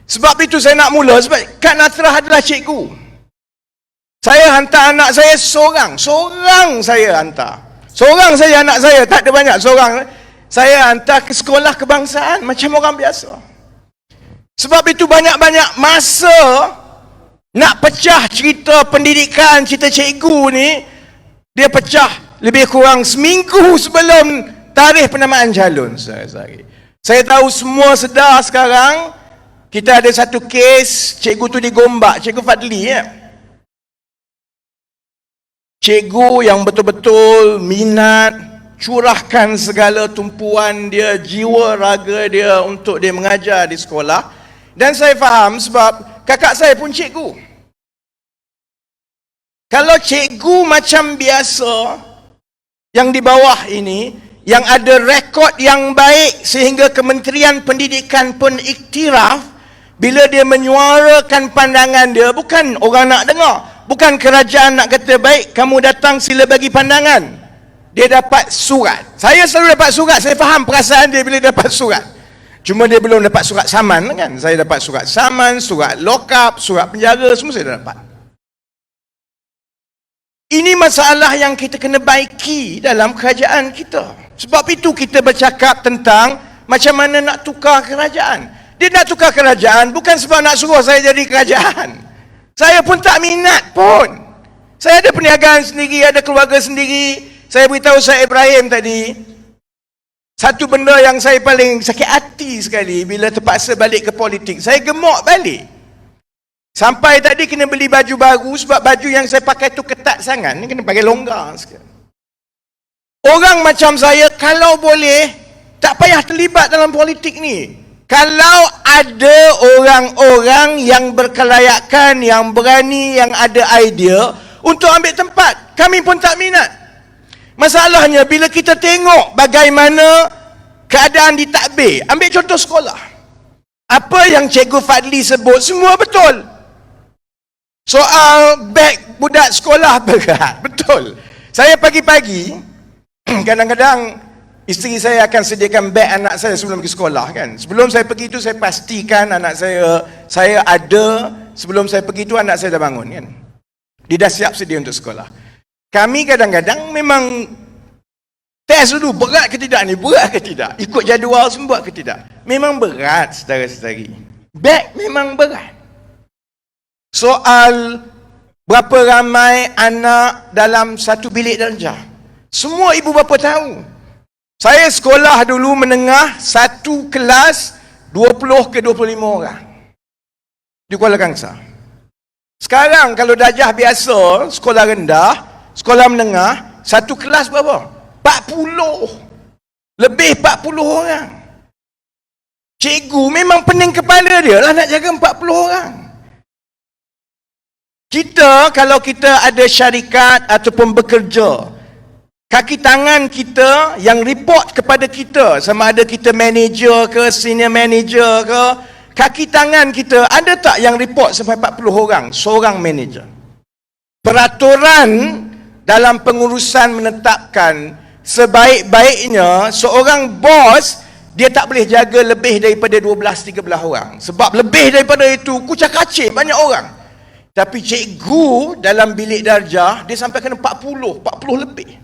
Sebab itu saya nak mula, sebab Kak Natrah adalah cikgu. Saya hantar anak saya seorang saya hantar. Seorang saja anak saya, tak ada banyak, seorang. Saya hantar ke sekolah kebangsaan macam orang biasa. Sebab itu banyak-banyak masa nak pecah cerita pendidikan, cerita cikgu ni, dia pecah lebih kurang seminggu sebelum tarikh penamaan calon. Saya tahu semua sedar sekarang, kita ada satu kes, cikgu tu digombak, Cikgu Fadli ya. Cikgu yang betul-betul minat, curahkan segala tumpuan dia, jiwa raga dia untuk dia mengajar di sekolah. Dan saya faham sebab kakak saya pun cikgu. Kalau cikgu macam biasa yang di bawah ini, yang ada rekod yang baik sehingga Kementerian Pendidikan pun iktiraf, bila dia menyuarakan pandangan dia, bukan orang nak dengar, bukan kerajaan nak kata baik, kamu datang sila bagi pandangan. Dia dapat surat. Saya selalu dapat surat, saya faham perasaan dia bila dapat surat. Cuma dia belum dapat surat saman kan. Saya dapat surat saman, surat lock up, surat penjara, semua saya dah dapat. Ini masalah yang kita kena baiki dalam kerajaan kita. Sebab itu kita bercakap tentang macam mana nak tukar kerajaan. Dia nak tukar kerajaan bukan sebab nak suruh saya jadi kerajaan. Saya pun tak minat pun. Saya ada perniagaan sendiri, ada keluarga sendiri. Saya beritahu Syed Ibrahim tadi, satu benda yang saya paling sakit hati sekali bila terpaksa balik ke politik, saya gemuk balik. Sampai tadi kena beli baju baru sebab baju yang saya pakai tu ketat sangat, ni kena pakai longgar sikit. Orang macam saya kalau boleh tak payah terlibat dalam politik ni. Kalau ada orang-orang yang berkelayakan, yang berani, yang ada idea untuk ambil tempat, kami pun tak minat. Masalahnya bila kita tengok bagaimana keadaan di takbir, ambil contoh sekolah. Apa yang Cikgu Fadli sebut semua betul. Soal beg budak sekolah berat, betul. Saya pagi-pagi kadang-kadang isteri saya akan sediakan beg anak saya sebelum pergi sekolah kan. Sebelum saya pergi tu saya pastikan anak saya ada, sebelum saya pergi tu anak saya dah bangun kan. Dia dah siap sedia untuk sekolah. Kami kadang-kadang memang test dulu, berat ke tidak ni, berat ke tidak, ikut jadual semua ke tidak. Memang berat saudara-saudari. Beg memang berat. Soal berapa ramai anak dalam satu bilik darjah, semua ibu bapa tahu. Saya sekolah dulu menengah, satu kelas 20 ke 25 orang di Kuala Kangsar. Sekarang kalau darjah biasa, sekolah rendah, sekolah menengah, satu kelas berapa? 40. Lebih 40 orang. Cikgu memang pening kepala dia lah nak jaga 40 orang. Kita, kalau kita ada syarikat ataupun bekerja, kaki tangan kita yang report kepada kita, sama ada kita manager ke, senior manager ke, kaki tangan kita, ada tak yang report sampai 40 orang, seorang manager? Peraturan dalam pengurusan menetapkan sebaik-baiknya seorang bos, dia tak boleh jaga lebih daripada 12-13 orang. Sebab lebih daripada itu, kucak-kacir banyak orang. Tapi cikgu dalam bilik darjah, dia sampai kena 40 lebih.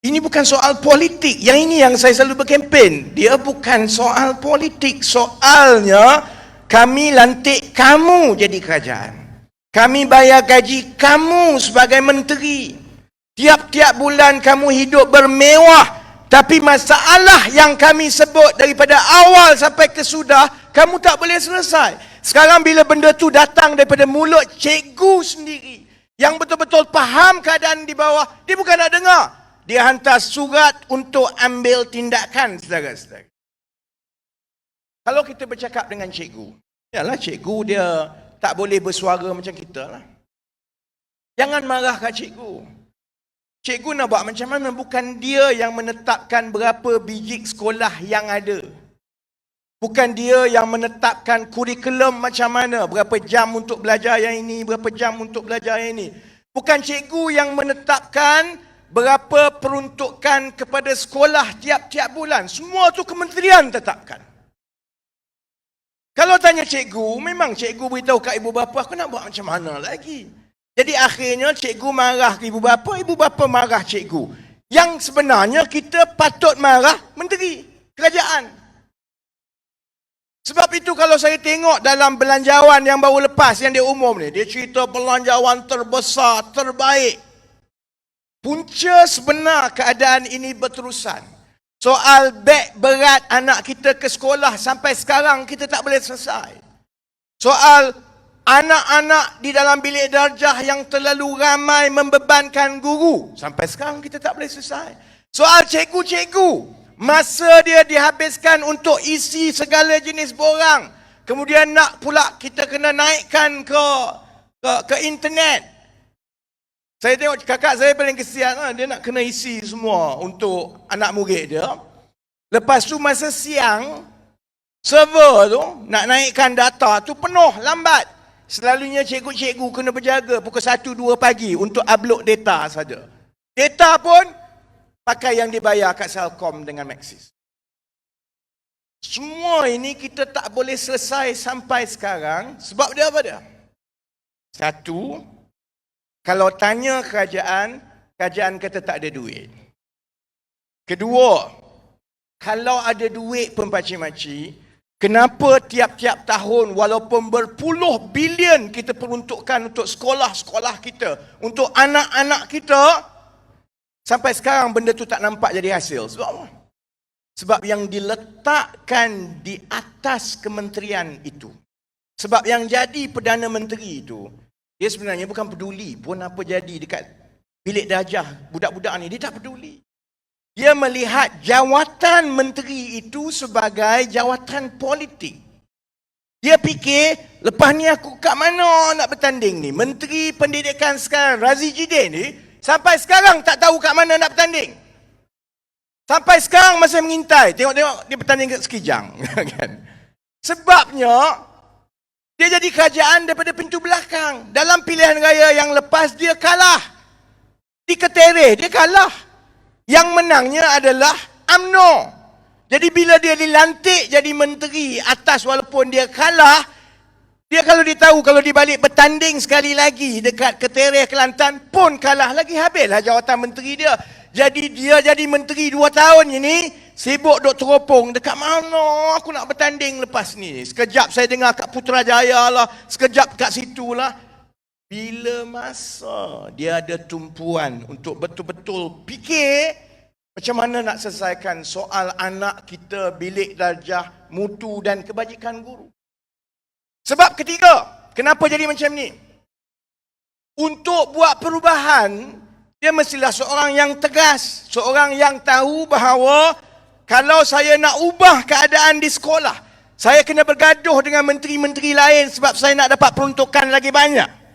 Ini bukan soal politik. Yang ini yang saya selalu berkempen. Dia bukan soal politik. Soalnya, kami lantik kamu jadi kerajaan. Kami bayar gaji kamu sebagai menteri. Tiap-tiap bulan kamu hidup bermewah. Tapi masalah yang kami sebut daripada awal sampai ke sudah, kamu tak boleh selesai. Sekarang bila benda tu datang daripada mulut cikgu sendiri, yang betul-betul faham keadaan di bawah, dia bukan nak dengar. Dia hantar surat untuk ambil tindakan, saudara-saudara. Kalau kita bercakap dengan cikgu, yalah cikgu dia tak boleh bersuara macam kita lah. Jangan marah kat cikgu. Cikgu nak buat macam mana? Bukan dia yang menetapkan berapa biji sekolah yang ada. Bukan dia yang menetapkan kurikulum macam mana, berapa jam untuk belajar yang ini, berapa jam untuk belajar yang ini. Bukan cikgu yang menetapkan berapa peruntukan kepada sekolah tiap-tiap bulan. Semua tu kementerian tetapkan. tanya cikgu, memang cikgu beritahu kat ibu bapa, aku nak buat macam mana lagi? Jadi akhirnya cikgu marah ke ibu bapa marah cikgu. Yang sebenarnya kita patut marah menteri kerajaan. Sebab itu kalau saya tengok dalam belanjawan yang baru lepas, yang dia umum ni, dia cerita belanjawan terbesar, terbaik. Punca sebenar keadaan ini berterusan. Soal beg berat anak kita ke sekolah sampai sekarang kita tak boleh selesai. Soal anak-anak di dalam bilik darjah yang terlalu ramai membebankan guru, sampai sekarang kita tak boleh selesai. Soal cikgu-cikgu, masa dia dihabiskan untuk isi segala jenis borang. Kemudian nak pula kita kena naikkan ke internet. Saya tengok kakak saya paling kesian, dia nak kena isi semua untuk anak murid dia. Lepas tu masa siang, server tu nak naikkan data tu penuh, lambat. Selalunya cikgu-cikgu kena berjaga pukul 1-2 pagi untuk upload data saja. Data pun pakai yang dibayar kat Celcom dengan Maxis. Semua ini kita tak boleh selesai sampai sekarang. Sebab dia apa dia? Satu, kalau tanya kerajaan, kerajaan kata tak ada duit. Kedua, kalau ada duit pun pakcik-makcik, kenapa tiap-tiap tahun walaupun berpuluh bilion kita peruntukkan untuk sekolah-sekolah kita, untuk anak-anak kita, sampai sekarang benda tu tak nampak jadi hasil. Sebab apa? Sebab yang diletakkan di atas kementerian itu, sebab yang jadi Perdana Menteri itu, dia sebenarnya bukan peduli pun apa jadi dekat bilik darjah budak-budak ni. Dia tak peduli. Dia melihat jawatan menteri itu sebagai jawatan politik. Dia fikir, lepas ni aku kat mana nak bertanding ni? Menteri Pendidikan sekarang, Razi Jidin ni, sampai sekarang tak tahu kat mana nak bertanding. Sampai sekarang masih mengintai. Tengok-tengok dia bertanding kat Sekijang. Sebabnya, dia jadi kerajaan daripada pintu belakang. Dalam pilihan raya yang lepas, dia kalah. Di Ketereh, dia kalah. Yang menangnya adalah UMNO. Jadi bila dia dilantik jadi menteri atas walaupun dia kalah, dia kalau dia tahu kalau dia balik bertanding sekali lagi dekat Ketereh, Kelantan pun kalah lagi, habislah jawatan menteri dia. Jadi dia jadi menteri 2 tahun ini, sibuk duk teropong dekat mana aku nak bertanding lepas ni. Sekejap saya dengar kat Putrajaya lah, sekejap kat situ lah. Bila masa dia ada tumpuan untuk betul-betul fikir macam mana nak selesaikan soal anak kita, bilik darjah, mutu dan kebajikan guru. Sebab ketiga, kenapa jadi macam ni? Untuk buat perubahan, dia mestilah seorang yang tegas, seorang yang tahu bahawa kalau saya nak ubah keadaan di sekolah, saya kena bergaduh dengan menteri-menteri lain sebab saya nak dapat peruntukan lagi banyak.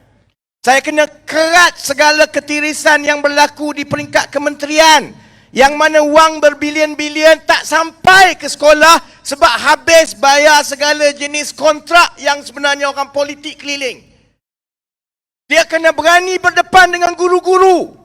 Saya kena kerat segala ketirisan yang berlaku di peringkat kementerian, yang mana wang berbilion-bilion tak sampai ke sekolah sebab habis bayar segala jenis kontrak yang sebenarnya orang politik keliling. Dia kena berani berdepan dengan guru-guru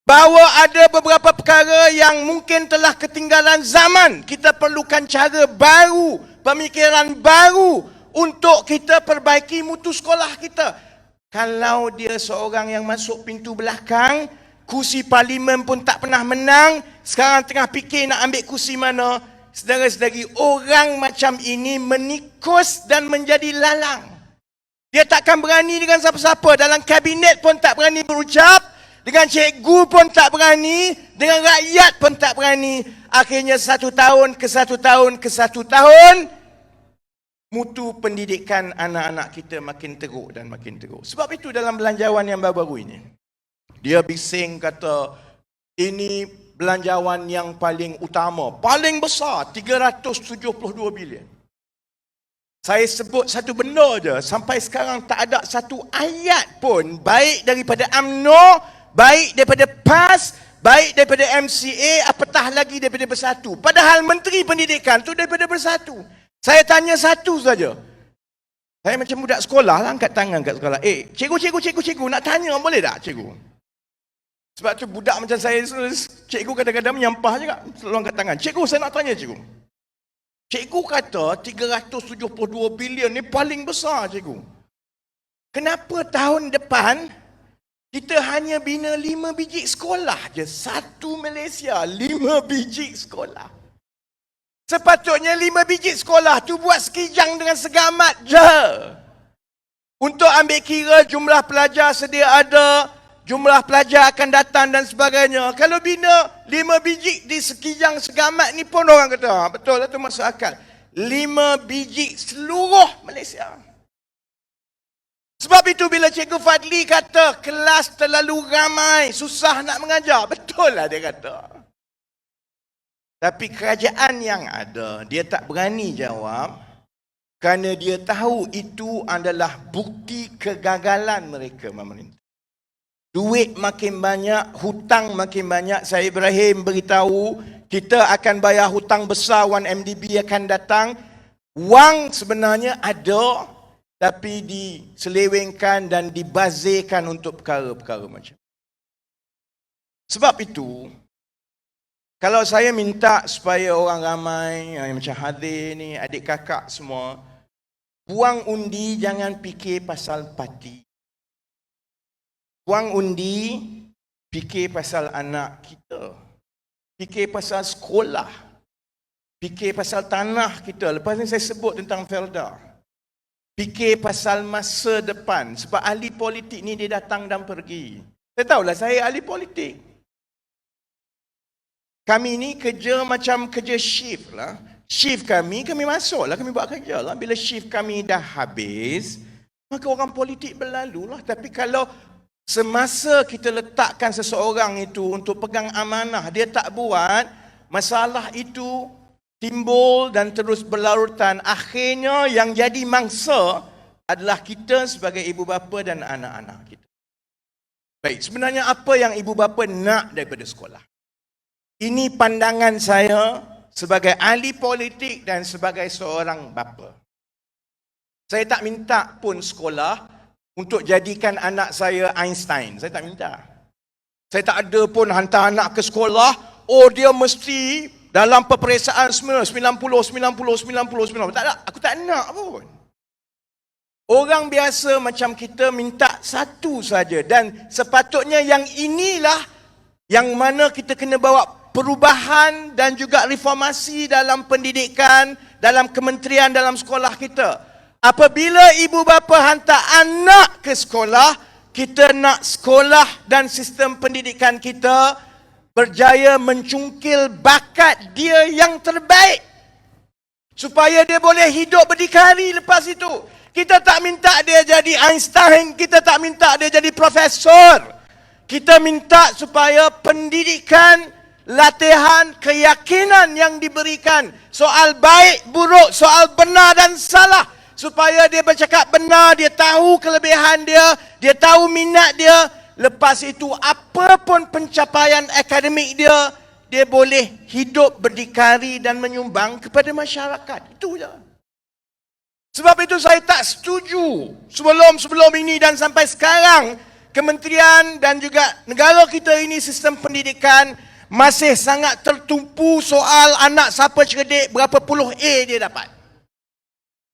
bahawa ada beberapa perkara yang mungkin telah ketinggalan zaman. Kita perlukan cara baru, pemikiran baru untuk kita perbaiki mutu sekolah kita. Kalau dia seorang yang masuk pintu belakang, kursi parlimen pun tak pernah menang, sekarang tengah fikir nak ambil kursi mana, saudara-saudari, orang macam ini menikus dan menjadi lalang. Dia takkan berani dengan siapa-siapa, dalam kabinet pun tak berani berucap, dengan cikgu pun tak berani, dengan rakyat pun tak berani. Akhirnya 1 tahun ke 1 tahun ke 1 tahun, mutu pendidikan anak-anak kita makin teruk dan makin teruk. Sebab itu dalam belanjawan yang baru-baru ini, dia bising kata, ini belanjawan yang paling utama, paling besar, 372 bilion. Saya sebut satu benda je, sampai sekarang tak ada satu ayat pun, baik daripada UMNO, baik daripada PAS, baik daripada MCA, apatah lagi daripada Bersatu. Padahal Menteri Pendidikan tu daripada Bersatu. Saya tanya satu saja. Saya macam budak sekolah lah, angkat tangan kat sekolah. Cikgu, nak tanya boleh tak cikgu? Sebab tu budak macam saya, cikgu kadang-kadang menyampah juga, selalu angkat tangan. Cikgu, saya nak tanya cikgu. Cikgu kata 372 bilion ni paling besar, cikgu. Kenapa tahun depan kita hanya bina 5 biji sekolah je? Satu Malaysia, 5 biji sekolah. Sepatutnya 5 biji sekolah tu buat sekijang dengan segamat je. Untuk ambil kira jumlah pelajar sedia ada, jumlah pelajar akan datang dan sebagainya. Kalau bina 5 biji di sekijang segamat ni pun orang kata, betul lah tu masuk akal. 5 biji seluruh Malaysia. Sebab itu bila Cikgu Fadli kata kelas terlalu ramai, susah nak mengajar. Betul lah dia kata. Tapi kerajaan yang ada, dia tak berani jawab kerana dia tahu itu adalah bukti kegagalan mereka memerintah. Duit makin banyak, hutang makin banyak. Saya Ibrahim beritahu, kita akan bayar hutang besar, 1MDB akan datang. Wang sebenarnya ada, tapi diselewengkan dan dibazirkan untuk perkara-perkara macam. Sebab itu, kalau saya minta supaya orang ramai, yang macam Hadir ni, adik kakak semua, buang undi, jangan fikir pasal parti. Buang undi, fikir pasal anak kita. Fikir pasal sekolah. Fikir pasal tanah kita. Lepas ni saya sebut tentang Felda. Fikir pasal masa depan. Sebab ahli politik ni dia datang dan pergi. Saya tahulah saya ahli politik. Kami ni kerja macam kerja shift lah. Shift kami masuk lah, kami buat kerja lah. Bila shift kami dah habis, maka orang politik berlalu lah. Tapi kalau semasa kita letakkan seseorang itu untuk pegang amanah, dia tak buat, masalah itu timbul dan terus berlarutan. Akhirnya yang jadi mangsa adalah kita sebagai ibu bapa dan anak-anak kita. Baik, sebenarnya apa yang ibu bapa nak daripada sekolah? Ini pandangan saya sebagai ahli politik dan sebagai seorang bapa. Saya tak minta pun sekolah untuk jadikan anak saya Einstein. Saya tak minta. Saya tak ada pun hantar anak ke sekolah, oh dia mesti dalam peperiksaan semua 90. Tak ada, aku tak nak pun. Orang biasa macam kita minta satu saja, dan sepatutnya yang inilah yang mana kita kena bawa perubahan dan juga reformasi dalam pendidikan, dalam kementerian, dalam sekolah kita. Apabila ibu bapa hantar anak ke sekolah, kita nak sekolah dan sistem pendidikan kita berjaya mencungkil bakat dia yang terbaik. Supaya dia boleh hidup berdikari lepas itu. Kita tak minta dia jadi Einstein, kita tak minta dia jadi profesor. Kita minta supaya pendidikan, latihan, keyakinan yang diberikan, soal baik, buruk, soal benar dan salah, supaya dia bercakap benar, dia tahu kelebihan dia, dia tahu minat dia. Lepas itu apa pun pencapaian akademik dia, dia boleh hidup berdikari dan menyumbang kepada masyarakat. Itu je. Sebab itu saya tak setuju sebelum ini dan sampai sekarang kementerian dan juga negara kita ini, sistem pendidikan masih sangat tertumpu soal anak siapa cerdik, berapa puluh A dia dapat.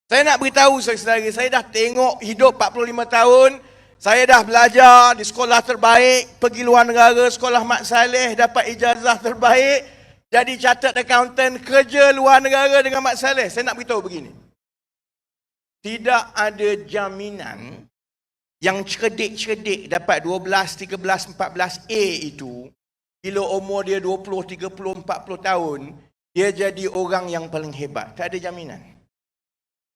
Saya nak beritahu saudara-saudara, saya dah tengok hidup 45 tahun, saya dah belajar di sekolah terbaik, pergi luar negara, sekolah Mat Saleh, dapat ijazah terbaik, jadi chartered accountant, kerja luar negara dengan Mat Saleh. Saya nak beritahu begini, tidak ada jaminan yang cerdik-cerdik dapat 12, 13, 14 A itu, bila umur dia 20, 30, 40 tahun, dia jadi orang yang paling hebat. Tak ada jaminan.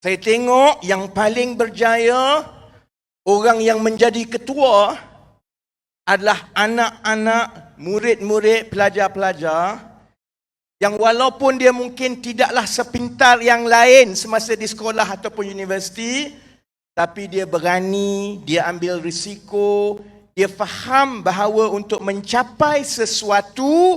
Saya tengok yang paling berjaya, orang yang menjadi ketua adalah anak-anak, murid-murid, pelajar-pelajar yang walaupun dia mungkin tidaklah sepintar yang lain semasa di sekolah ataupun universiti, tapi dia berani, dia ambil risiko, dia faham bahawa untuk mencapai sesuatu,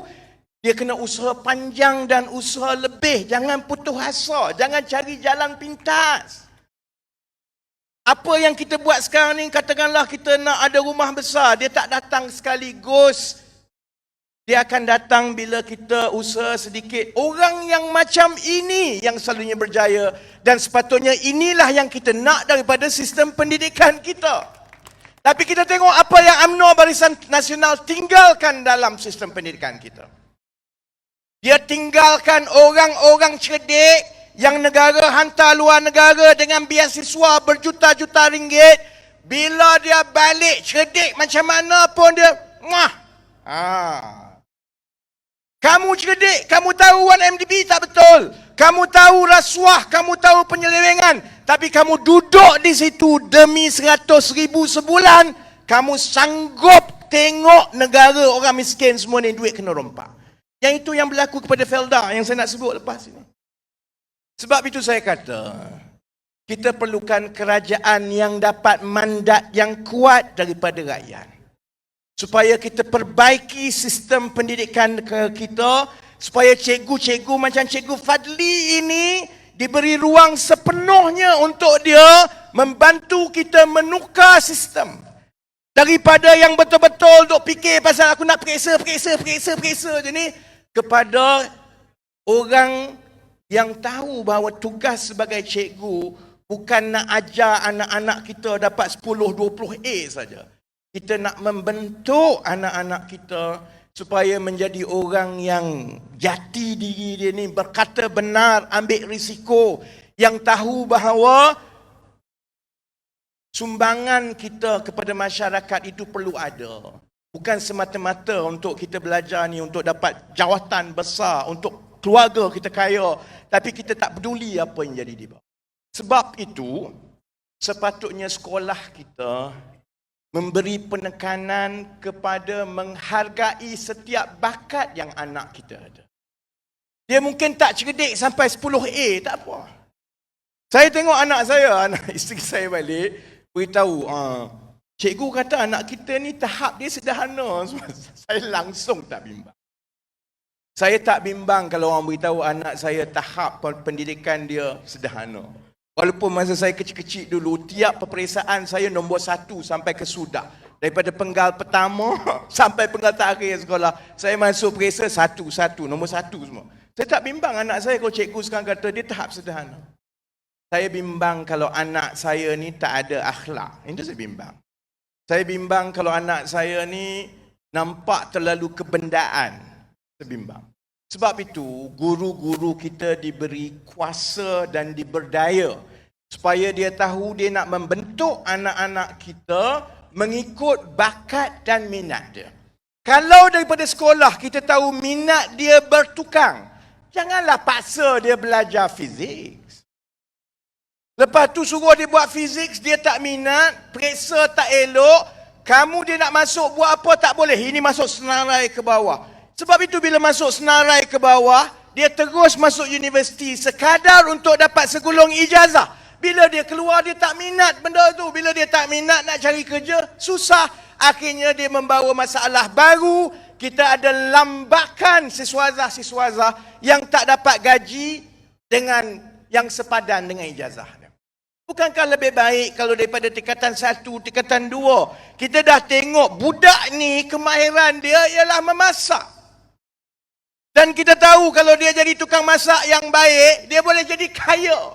dia kena usaha panjang dan usaha lebih. Jangan putus asa, jangan cari jalan pintas. Apa yang kita buat sekarang ni, katakanlah kita nak ada rumah besar, dia tak datang sekaligus. Dia akan datang bila kita usaha sedikit. Orang yang macam ini yang selalunya berjaya. Dan sepatutnya inilah yang kita nak daripada sistem pendidikan kita. Tapi kita tengok apa yang UMNO Barisan Nasional tinggalkan dalam sistem pendidikan kita. Dia tinggalkan orang-orang cerdik yang negara hantar luar negara dengan beasiswa berjuta-juta ringgit. Bila dia balik cerdik macam mana pun dia, kamu cerdik, kamu tahu 1MDB tak betul. Kamu tahu rasuah, kamu tahu penyelewengan. Tapi kamu duduk di situ demi 100,000 sebulan. Kamu sanggup tengok negara orang miskin semua ni duit kena rompak. Yang itu yang berlaku kepada Felda yang saya nak sebut lepas ini. Sebab itu saya kata, kita perlukan kerajaan yang dapat mandat yang kuat daripada rakyat. Supaya kita perbaiki sistem pendidikan kita, supaya cikgu-cikgu macam Cikgu Fadli ini diberi ruang sepenuhnya untuk dia membantu kita menukar sistem. Daripada yang betul-betul duk fikir pasal aku nak periksa je ni, kepada orang yang tahu bahawa tugas sebagai cikgu bukan nak ajar anak-anak kita dapat 10-20 A saja. Kita nak membentuk anak-anak kita supaya menjadi orang yang jati diri dia ni berkata benar, ambil risiko, yang tahu bahawa sumbangan kita kepada masyarakat itu perlu ada. Bukan semata-mata untuk kita belajar ni untuk dapat jawatan besar, untuk keluarga kita kaya, tapi kita tak peduli apa yang jadi di bawah. Sebab itu, sepatutnya sekolah kita memberi penekanan kepada menghargai setiap bakat yang anak kita ada. Dia mungkin tak cerdik sampai 10 A, tak apa. Saya tengok anak saya, anak isteri saya balik, beritahu, cikgu kata anak kita ni tahap dia sederhana. Saya langsung tak bimbang. Saya tak bimbang kalau orang beritahu anak saya tahap pendidikan dia sederhana. Walaupun masa saya kecil-kecil dulu, tiap peperiksaan saya nombor 1 sampai ke sudah. Daripada penggal pertama sampai penggal terakhir sekolah, saya masuk periksa 1, nombor 1 semua. Saya tak bimbang anak saya kalau cikgu sekarang kata dia tahap sederhana. Saya bimbang kalau anak saya ni tak ada akhlak. Itu saya bimbang. Saya bimbang kalau anak saya ni nampak terlalu kebendaan. Saya bimbang. Sebab itu, guru-guru kita diberi kuasa dan diberdaya supaya dia tahu dia nak membentuk anak-anak kita mengikut bakat dan minat dia. Kalau daripada sekolah kita tahu minat dia bertukang, janganlah paksa dia belajar fizik. Lepas tu suruh dia buat fizik, dia tak minat, periksa tak elok, kamu dia nak masuk buat apa tak boleh, ini masuk senarai ke bawah. Sebab itu bila masuk senarai ke bawah, dia terus masuk universiti sekadar untuk dapat segulung ijazah. Bila dia keluar, dia tak minat benda tu. Bila dia tak minat nak cari kerja, susah. Akhirnya dia membawa masalah baru. Kita ada lambakan siswaza-siswaza yang tak dapat gaji dengan yang sepadan dengan ijazah. Bukankah lebih baik kalau daripada tingkatan 1, tingkatan 2, kita dah tengok budak ni kemahiran dia ialah memasak. Dan kita tahu kalau dia jadi tukang masak yang baik, dia boleh jadi kaya.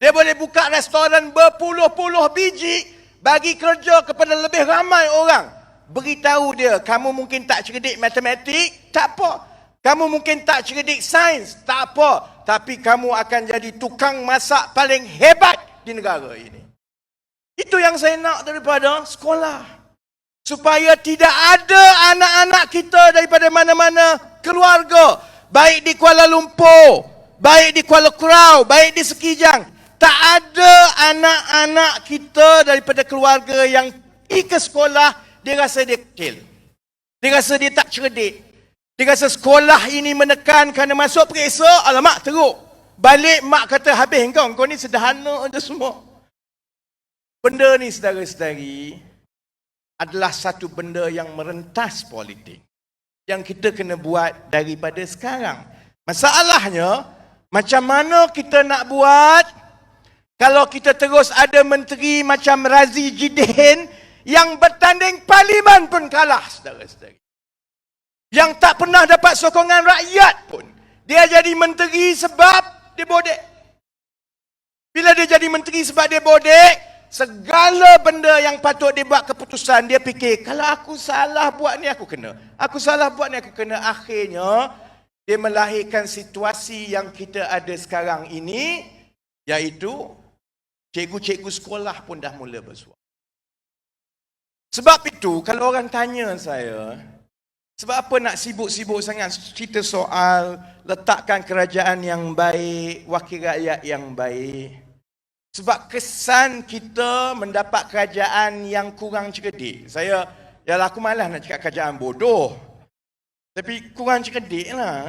Dia boleh buka restoran berpuluh-puluh biji, bagi kerja kepada lebih ramai orang. Beritahu dia, kamu mungkin tak cerdik matematik, tak apa. Kamu mungkin tak cerdik sains, tak apa. Tapi kamu akan jadi tukang masak paling hebat di negara ini. Itu yang saya nak daripada sekolah. Supaya tidak ada anak-anak kita daripada mana-mana keluarga, baik di Kuala Lumpur, baik di Kuala Kurau, baik di Sekijang, tak ada anak-anak kita daripada keluarga yang pergi ke sekolah, dia rasa dia kecil. Dia rasa dia tak cerdik. Dia rasa sekolah ini menekan kerana masuk periksa, alamak teruk. Balik mak kata, habis kau ni sederhana je semua. Benda ni saudara-saudari, adalah satu benda yang merentas politik. Yang kita kena buat daripada sekarang. Masalahnya, macam mana kita nak buat kalau kita terus ada menteri macam Razi Jidin yang bertanding parlimen pun kalah, saudara-saudari. Yang tak pernah dapat sokongan rakyat pun. Dia jadi menteri sebab dia bodek. Bila dia jadi menteri sebab dia bodek, segala benda yang patut dia buat keputusan, dia fikir, kalau aku salah buat ni aku kena. Aku salah buat ni aku kena. Akhirnya, dia melahirkan situasi yang kita ada sekarang ini, iaitu cikgu-cikgu sekolah pun dah mula bersuara. Sebab itu, kalau orang tanya saya, sebab apa nak sibuk-sibuk sangat cerita soal letakkan kerajaan yang baik, wakil rakyat yang baik? Sebab kesan kita mendapat kerajaan yang kurang cerdik. Yalah aku malas nak cakap kerajaan bodoh. Tapi kurang cerdik lah.